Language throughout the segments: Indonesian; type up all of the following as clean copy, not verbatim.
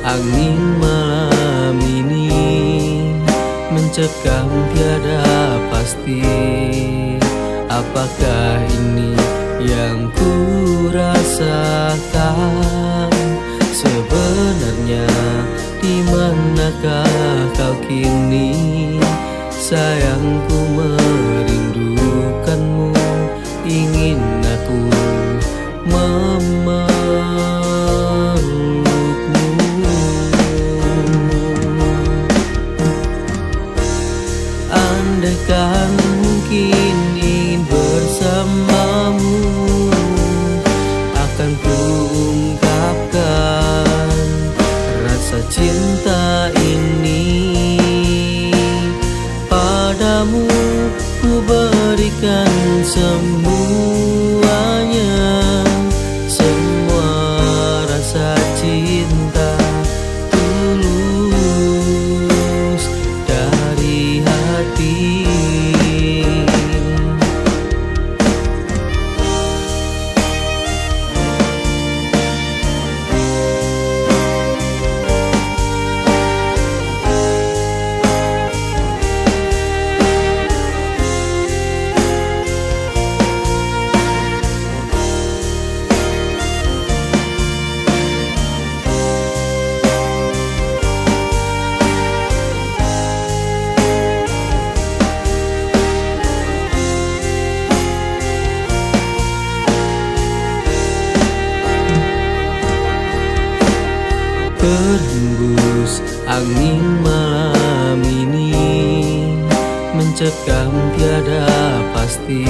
Angin malam ini mencekam tiada pasti. Apakah ini yang ku rasakan? Sebenarnya di manakah kau kini? Sayangku merindukanmu, ingin aku memelukmu. Andaikan mungkin ingin bersamamu, akan ku ungkapkan rasa cinta ini. Padamu ku berikan semuanya, semua rasa cinta tulus dari hati. Berhembus angin malam ini mencekam tiada pasti.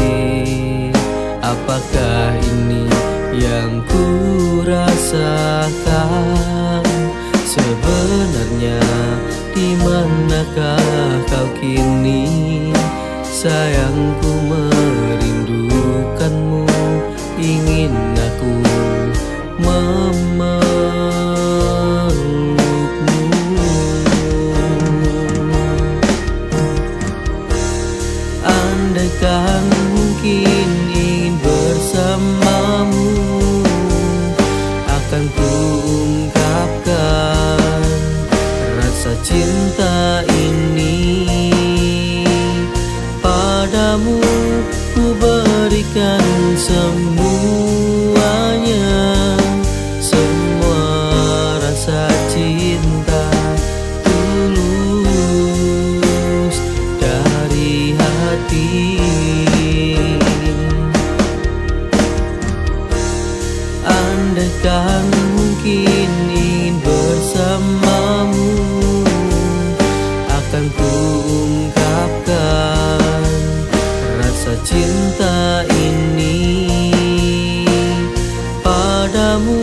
Apakah ini yang ku rasakan? Sebenarnya di manakah kau kini? Sayangku merindukanmu, ingin aku memelukmu. Andaikan mungkin ingin bersamamu, akan ku ungkapkan rasa cinta ini. Padamu ku berikan semuanya, semua rasa cinta tulus dari hati. Andaikan mungkin ingin bersamamu, akan ku ungkapkan rasa cinta ini. Padamu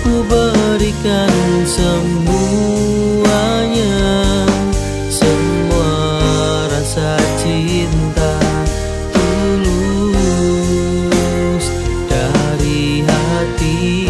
ku berikan semuanya, semua rasa cinta tulus dari hati.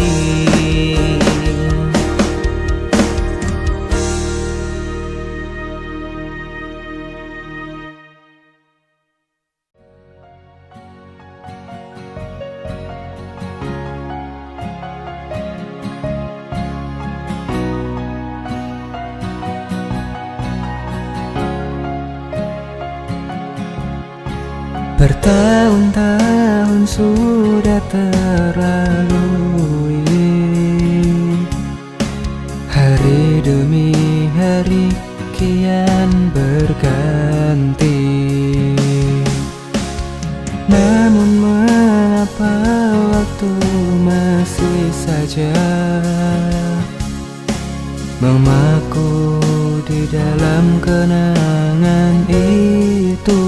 Bertahun-tahun sudah terlalui, hari demi hari kian berganti. Namun mengapa waktu masih saja memaku di dalam kenangan itu?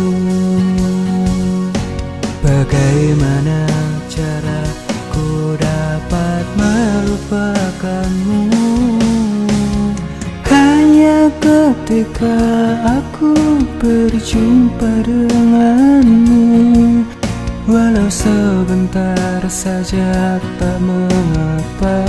Bagaimana cara ku dapat melupakanmu? Hanya ketika aku berjumpa denganmu, walau sebentar saja tak mengapa.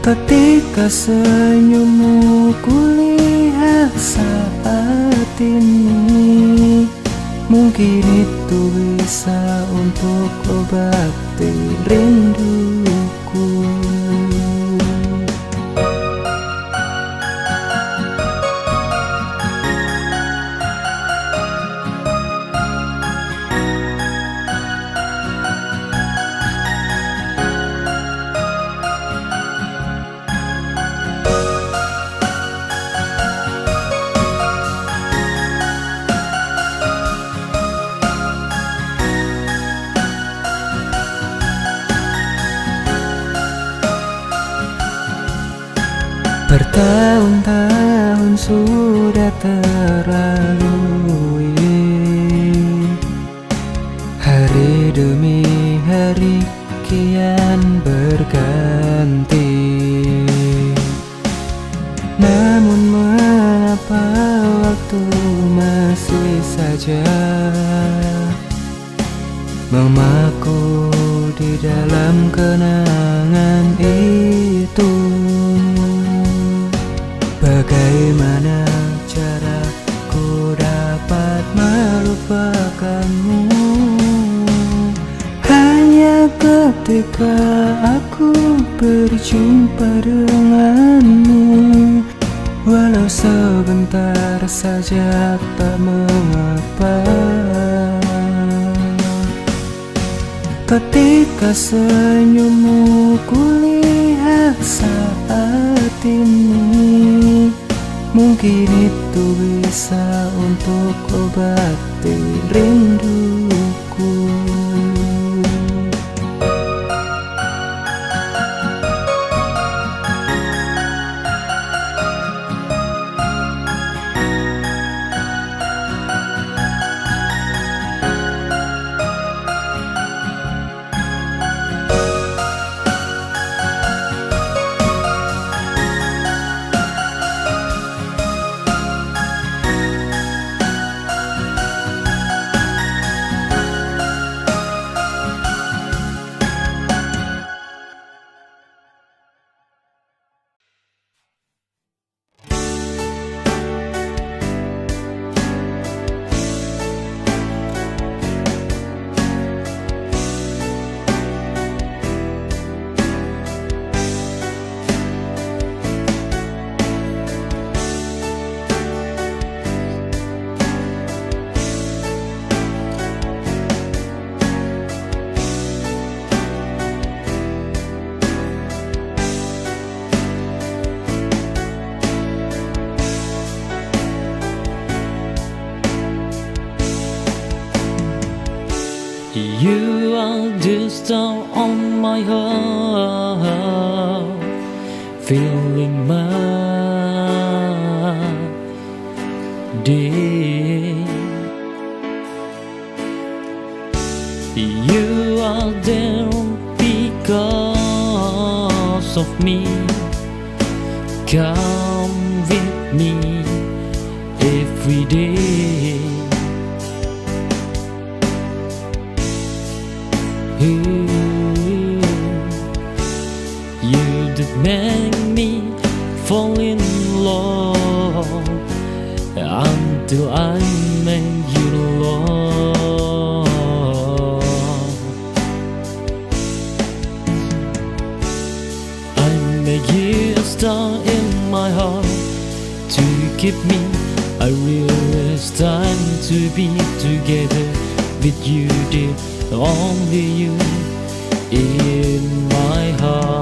Ketika senyummu kulihat saat ini, mungkin itu bisa untuk obati rinduku. Bertahun-tahun sudah terlalui, hari demi hari kian berganti. Namun mengapa waktu masih saja memaku di dalam kenangan itu? Bagaimana caraku dapat melupakanmu? Hanya ketika aku berjumpa denganmu, walau sebentar saja tak mengapa. Ketika senyummu kulihat saat ini, mungkin itu bisa untuk obati rinduku. You are the star on my heart, filling my day. You are there because of me. Come with me every day. You did make me fall in love until I made you love. I made you a star in my heart to keep me. I realize it's time to be together with you, dear. Only you in my heart.